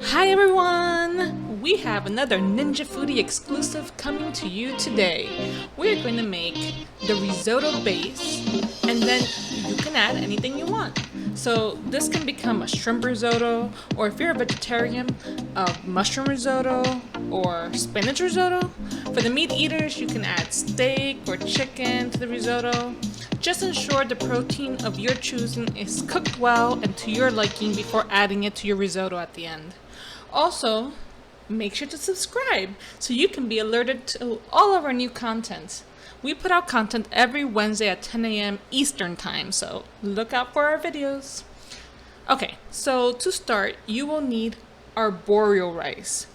Hi everyone! We have another Ninja Foodie exclusive coming to you today. We're going to make the risotto base and then you can add anything you want. So this can become a shrimp risotto, or if you're a vegetarian, a mushroom risotto or spinach risotto. For the meat eaters, you can add steak or chicken to the risotto. Just ensure the protein of your choosing is cooked well and to your liking before adding it to your risotto at the end. Also, make sure to subscribe so you can be alerted to all of our new content. We put out content every Wednesday at 10 a.m. Eastern Time, so look out for our videos. Okay, so to start, you will need arborio rice.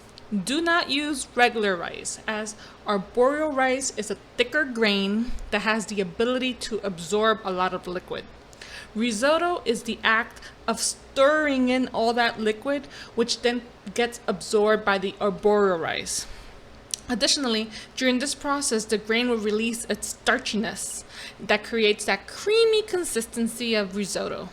Do not use regular rice, as arborio rice is a thicker grain that has the ability to absorb a lot of liquid. Risotto is the act of stirring in all that liquid, which then gets absorbed by the arborio rice. Additionally, during this process, the grain will release its starchiness that creates that creamy consistency of risotto.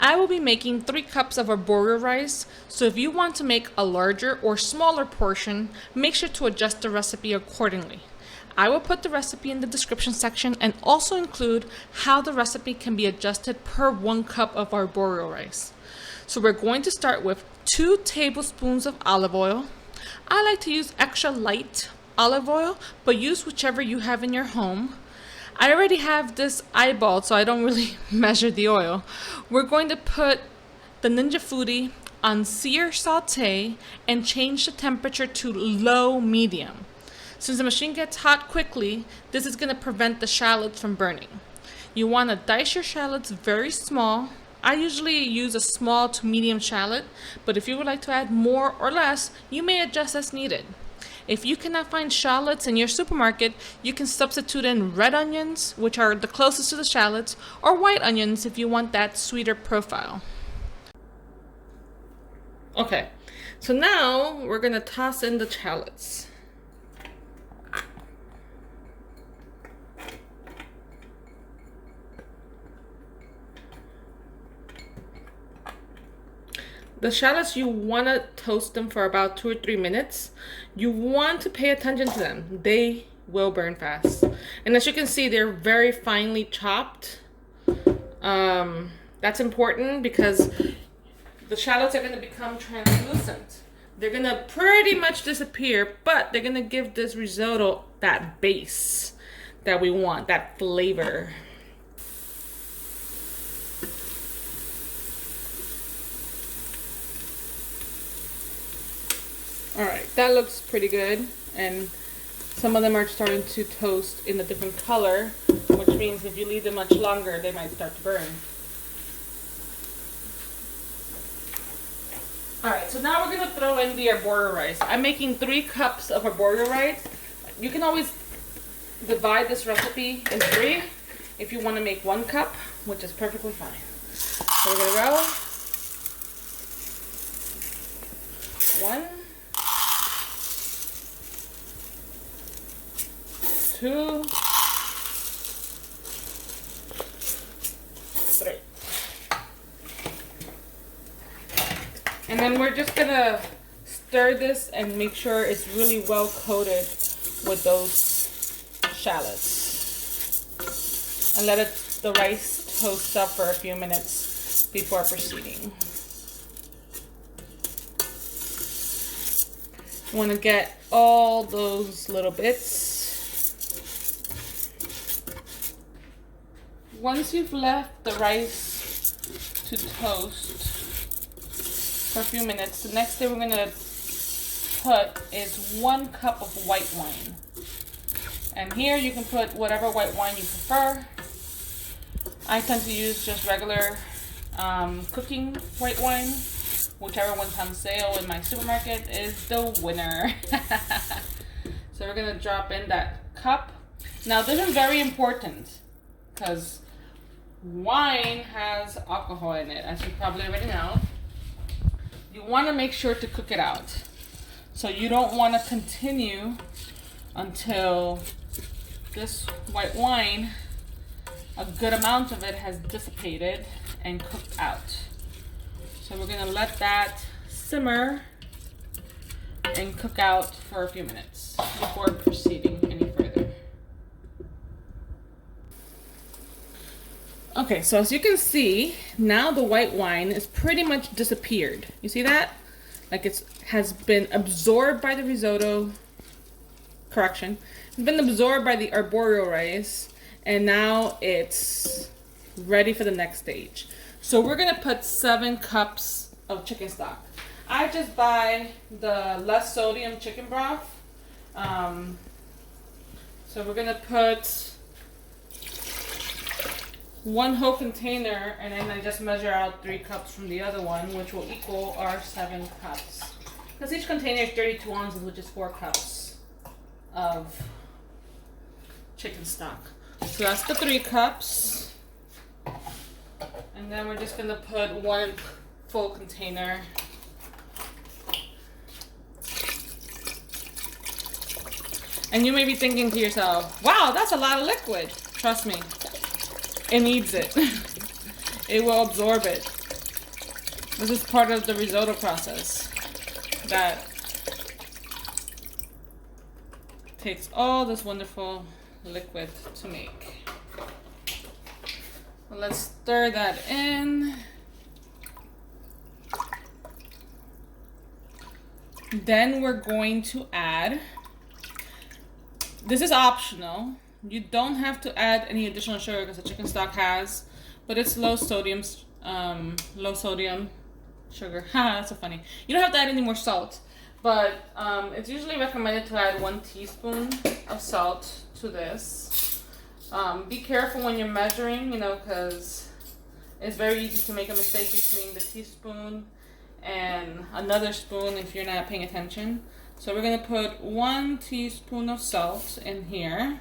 I will be making 3 cups of arborio rice, so if you want to make a larger or smaller portion, make sure to adjust the recipe accordingly. I will put the recipe in the description section and also include how the recipe can be adjusted per 1 cup of arborio rice. So we're going to start with 2 tablespoons of olive oil. I like to use extra light olive oil, but use whichever you have in your home. I already have this eyeballed, so I don't really measure the oil. We're going to put the Ninja Foodie on sear saute and change the temperature to low medium. Since the machine gets hot quickly, this is going to prevent the shallots from burning. You want to dice your shallots very small. I usually use a small to medium shallot, but if you would like to add more or less, you may adjust as needed. If you cannot find shallots in your supermarket, you can substitute in red onions, which are the closest to the shallots, or white onions if you want that sweeter profile. Okay, so now we're going to toss in the shallots. The shallots, you want to toast them for about 2 or 3 minutes. You want to pay attention to them. They will burn fast. And as you can see, they're very finely chopped. That's important because the shallots are going to become translucent. They're going to pretty much disappear, but they're going to give this risotto that base that we want, that flavor. Alright, that looks pretty good, and some of them are starting to toast in a different color, which means if you leave them much longer, they might start to burn. Alright, so now we're going to throw in the arborio rice. I'm making 3 cups of arborio rice. You can always divide this recipe in 3 if you want to make 1 cup, which is perfectly fine. So we're going to go 1, 2, 3. And then we're just gonna stir this and make sure it's really well coated with those shallots. And let the rice toast up for a few minutes before proceeding. You want to get all those little bits. Once you've left the rice to toast for a few minutes, the next thing we're going to put is 1 cup of white wine. And here you can put whatever white wine you prefer. I tend to use just regular cooking white wine. Whichever one's on sale in my supermarket is the winner. So we're going to drop in that cup. Now this is very important because wine has alcohol in it, as you probably already know. You want to make sure to cook it out. So you don't want to continue until this white wine, a good amount of it has dissipated and cooked out. So we're going to let that simmer and cook out for a few minutes before proceeding any further. Okay, so as you can see, now the white wine is pretty much disappeared. You see that? Like it has been absorbed by the risotto, correction, it's been absorbed by the arborio rice, and now it's ready for the next stage. So we're gonna put 7 cups of chicken stock. I just buy the less sodium chicken broth. So we're gonna put 1 whole container, and then I just measure out 3 cups from the other one, which will equal our 7 cups. Because each container is 32 ounces, which is 4 cups of chicken stock. So that's the 3 cups. And then we're just gonna put 1 full container. And you may be thinking to yourself, wow, that's a lot of liquid. Trust me, it needs it. It will absorb it. This is part of the risotto process that takes all this wonderful liquid to make. Let's stir that in. Then we're going to add, this is optional. You don't have to add any additional sugar because the chicken stock has, but it's low sodium sugar. Haha, that's so funny. You don't have to add any more salt, but it's usually recommended to add 1 teaspoon of salt to this. Be careful when you're measuring, you know, because it's very easy to make a mistake between the teaspoon and another spoon if you're not paying attention. So we're gonna put 1 teaspoon of salt in here.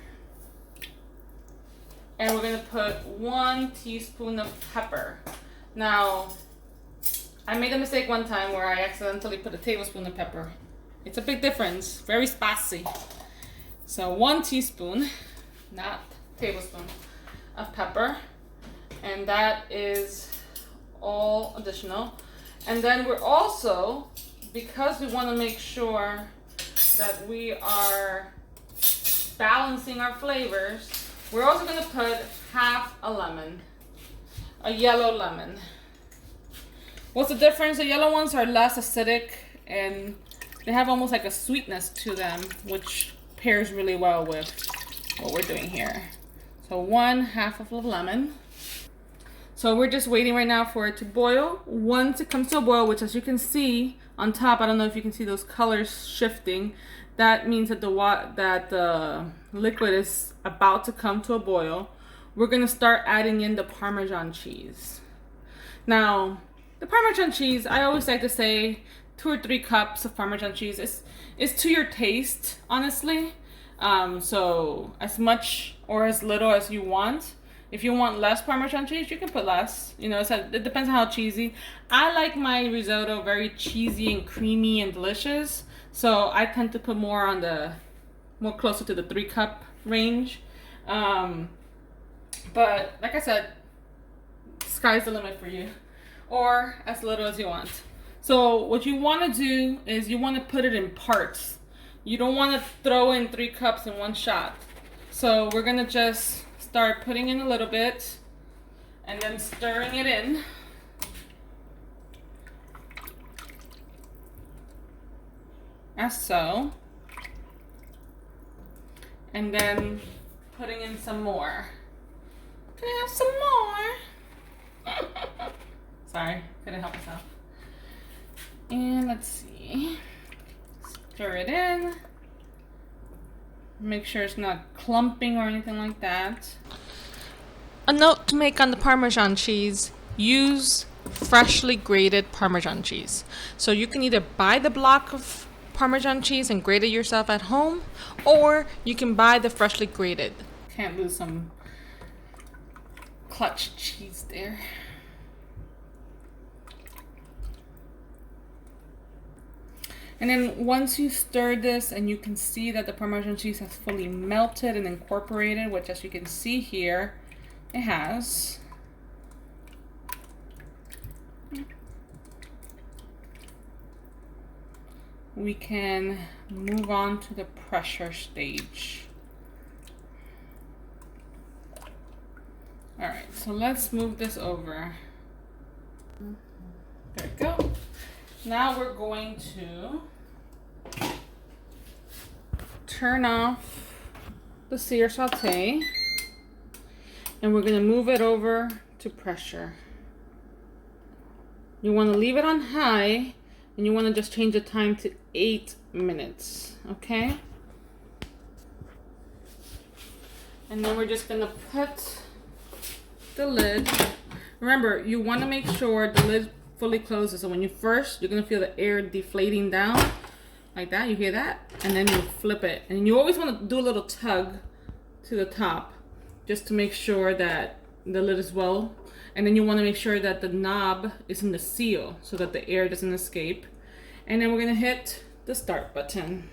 And we're gonna put 1 teaspoon of pepper. Now, I made a mistake one time where I accidentally put a tablespoon of pepper. It's a big difference, very spicy. So 1 teaspoon, not tablespoon, of pepper. And that is all additional. And then we're also, because we wanna make sure that we are balancing our flavors, we're also gonna put half a lemon, a yellow lemon. What's the difference? The yellow ones are less acidic and they have almost like a sweetness to them, which pairs really well with what we're doing here. So 1/2 of a lemon. So we're just waiting right now for it to boil. Once it comes to a boil, which as you can see on top, I don't know if you can see those colors shifting, that means that the liquid is about to come to a boil. We're gonna start adding in the Parmesan cheese. Now, the Parmesan cheese, I always like to say 2 or 3 cups of Parmesan cheese is to your taste, honestly. So as much or as little as you want. If you want less Parmesan cheese, you can put less. You know, it depends on how cheesy. I like my risotto very cheesy and creamy and delicious. So I tend to put more closer to the 3 cup range. But like I said, sky's the limit for you, or as little as you want. So what you want to do is you want to put it in parts. You don't want to throw in 3 cups in one shot. So we're gonna just start putting in a little bit and then stirring it in. As so. And then putting in some more. Can I have some more? Sorry, couldn't help myself. And let's see. Stir it in. Make sure it's not clumping or anything like that. A note to make on the Parmesan cheese: use freshly grated Parmesan cheese. So you can either buy the block of Parmesan cheese and grate it yourself at home, or you can buy the freshly grated. Can't lose some clutch cheese there. And then once you stir this and you can see that the Parmesan cheese has fully melted and incorporated, which as you can see here, it has. we can move on to the pressure stage. All right, so let's move this over. There we go. Now we're going to turn off the sear saute, and we're going to move it over to pressure. You want to leave it on high, and you want to just change the time to 8 minutes, okay? And then we're just going to put the lid. Remember, you want to make sure the lid fully closes. So when you first, you're going to feel the air deflating down like that. You hear that? And then you flip it. And you always want to do a little tug to the top just to make sure that the lid is well. And then you want to make sure that the knob is in the seal so that the air doesn't escape. And then we're going to hit the start button.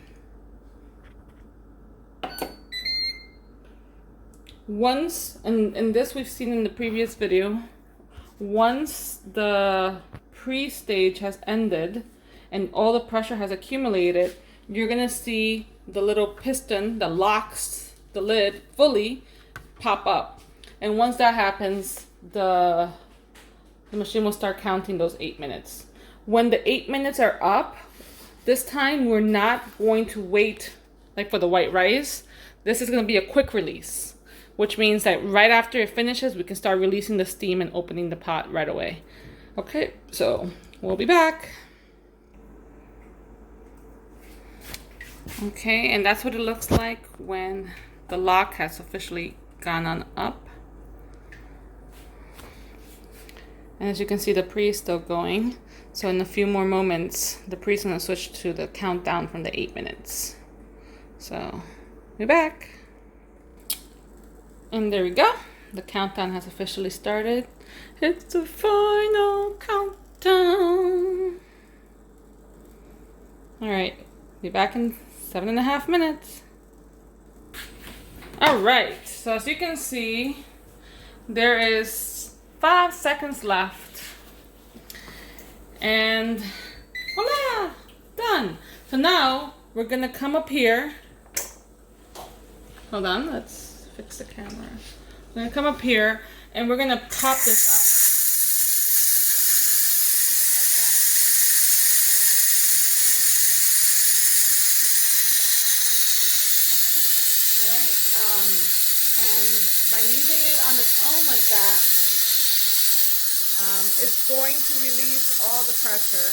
Once, and this we've seen in the previous video, once the pre-stage has ended and all the pressure has accumulated, you're going to see the little piston that locks the lid fully pop up. And once that happens, the machine will start counting those 8 minutes. When the 8 minutes are up, this time we're not going to wait like for the white rice. This is going to be a quick release, which means that right after it finishes, we can start releasing the steam and opening the pot right away. Okay, so we'll be back. Okay, and that's what it looks like when the lock has officially gone on up. And as you can see, the pre is still going. So in a few more moments, the pre is going to switch to the countdown from the 8 minutes. So we're back. And there we go. The countdown has officially started. It's the final countdown. All right, be back in 7.5 minutes. All right, so as you can see, there is 5 seconds left. And voila, done. So now we're gonna come up here. Hold on, let's fix the camera. We're gonna come up here and we're gonna pop this up. By leaving it on its own like that, it's going to release all the pressure.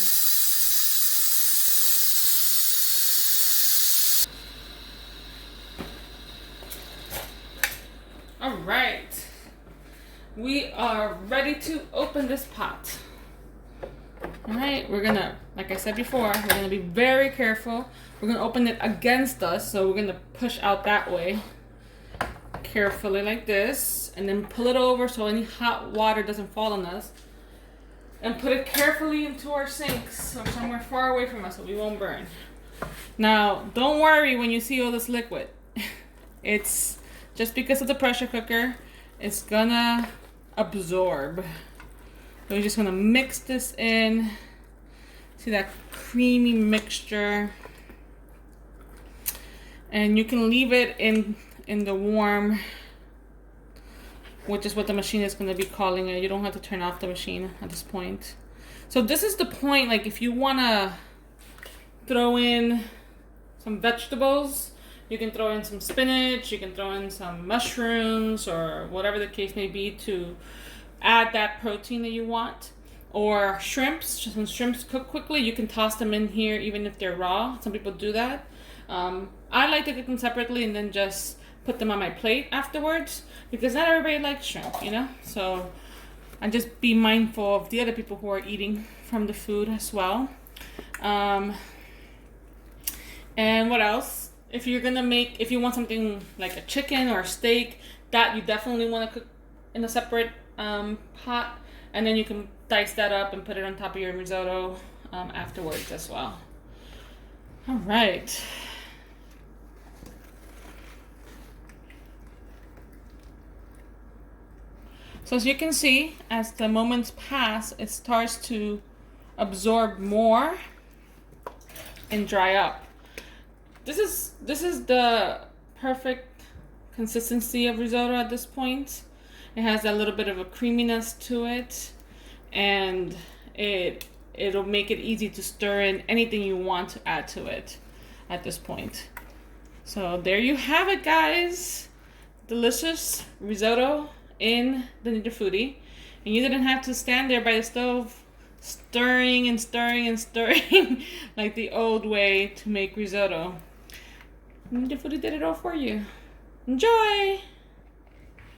All right, we are ready to open this pot. All right, we're gonna, like I said before, we're gonna be very careful. We're gonna open it against us, so we're gonna push out that way. Carefully like this, and then pull it over so any hot water doesn't fall on us, and put it carefully into our sinks or somewhere far away from us so we won't burn. Now don't worry when you see all this liquid. It's just because of the pressure cooker, it's gonna absorb. So we're just gonna mix this in. See that creamy mixture, and you can leave it in the warm, which is what the machine is going to be calling it. You don't have to turn off the machine at this point. So this is the point, like if you want to throw in some vegetables, you can throw in some spinach, you can throw in some mushrooms, or whatever the case may be to add that protein that you want. Or shrimps, since shrimps cook quickly, you can toss them in here even if they're raw. Some people do that. I like to cook them separately and then just put them on my plate afterwards, because not everybody likes shrimp, you know? So I just be mindful of the other people who are eating from the food as well. And what else? If you're gonna make, if you want something like a chicken or a steak, that you definitely want to cook in a separate pot, and then you can dice that up and put it on top of your risotto afterwards as well. All right. So as you can see, as the moments pass, it starts to absorb more. and dry up. This is the perfect consistency of risotto at this point. It has a little bit of a creaminess to it, and it'll make it easy to stir in anything you want to add to it at this point. So there you have it, guys. Delicious risotto in the Ninja Foodie. And you didn't have to stand there by the stove stirring and stirring and stirring like the old way to make risotto. Ninja Foodie did it all for you. Enjoy!